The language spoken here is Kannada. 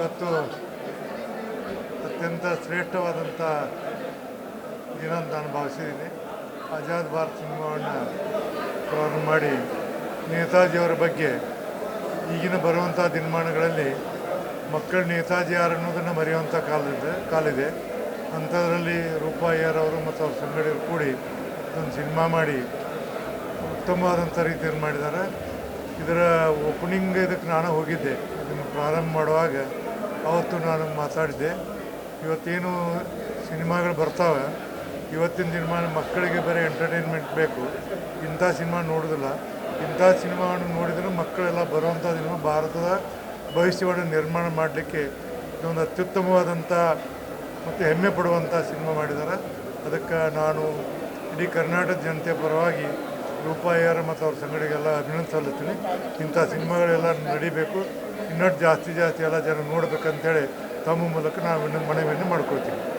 ಇವತ್ತು ಅತ್ಯಂತ ಶ್ರೇಷ್ಠವಾದಂಥ ದಿನ ಅಂತ ನಾನು ಭಾವಿಸಿದ್ದೀನಿ. ಆಜಾದ್ ಭಾರತ್ ಸಿನಿಮಾವನ್ನು ಪ್ರಾರಂಭ ಮಾಡಿ ನೇತಾಜಿಯವರ ಬಗ್ಗೆ ಈಗಿನ ಬರುವಂಥ ದಿನಮಾನಗಳಲ್ಲಿ ಮಕ್ಕಳು ನೇತಾಜಿ ಯಾರು ಅನ್ನೋದನ್ನು ಮರೆಯುವಂಥ ಕಾಲಿದೆ. ಅಂಥದ್ರಲ್ಲಿ ರೂಪಾಯಿಯರವರು ಮತ್ತು ಅವ್ರ ಸಂಗಡಿಯರು ಕೂಡಿ ಒಂದು ಸಿನಿಮಾ ಮಾಡಿ ಉತ್ತಮವಾದಂಥ ರೀತಿಯಲ್ಲಿ ಮಾಡಿದ್ದಾರೆ. ಇದರ ಓಪನಿಂಗ್ ಇದಕ್ಕೆ ನಾನು ಹೋಗಿದ್ದೆ. ಇದನ್ನು ಪ್ರಾರಂಭ ಮಾಡುವಾಗ ಅವತ್ತು ನಾನು ಮಾತಾಡಿದ್ದೆ, ಇವತ್ತೇನು ಸಿನಿಮಾಗಳು ಬರ್ತಾವೆ, ಇವತ್ತಿನ ದಿನ ಮಕ್ಕಳಿಗೆ ಬರೀ ಎಂಟರ್ಟೈನ್ಮೆಂಟ್ ಬೇಕು, ಇಂಥ ಸಿನಿಮಾ ನೋಡೋದಿಲ್ಲ. ಇಂಥ ಸಿನಿಮಾವನ್ನು ನೋಡಿದರೆ ಮಕ್ಕಳೆಲ್ಲ ಬರುವಂಥ ಸಿನಿಮಾ ಭಾರತದ ಭವಿಷ್ಯವನ್ನು ನಿರ್ಮಾಣ ಮಾಡಲಿಕ್ಕೆ ಇದೊಂದು ಅತ್ಯುತ್ತಮವಾದಂಥ ಮತ್ತು ಹೆಮ್ಮೆ ಪಡುವಂಥ ಸಿನಿಮಾ ಮಾಡಿದ್ದಾರೆ. ಅದಕ್ಕೆ ನಾನು ಇಡೀ ಕರ್ನಾಟಕ ಜನತೆಯ ಪರವಾಗಿ ರೂಪಾಯಿಯರ ಮತ್ತು ಅವ್ರ ಸಂಗಡಿಗೆಲ್ಲ ಅಭಿನಂದನೆ ಸಲ್ಲಿಸ್ತೀನಿ. ಇಂಥ ಸಿನಿಮಾಗಳೆಲ್ಲ ನಡಿಬೇಕು, ಇನ್ನಷ್ಟು ಜಾಸ್ತಿ ಎಲ್ಲ ಜನ ನೋಡಬೇಕಂತೇಳಿ ತಮ್ಮ ಮೂಲಕ ನಾವು ಮನವಿಯನ್ನು ಮಾಡ್ಕೊಳ್ತೀವಿ.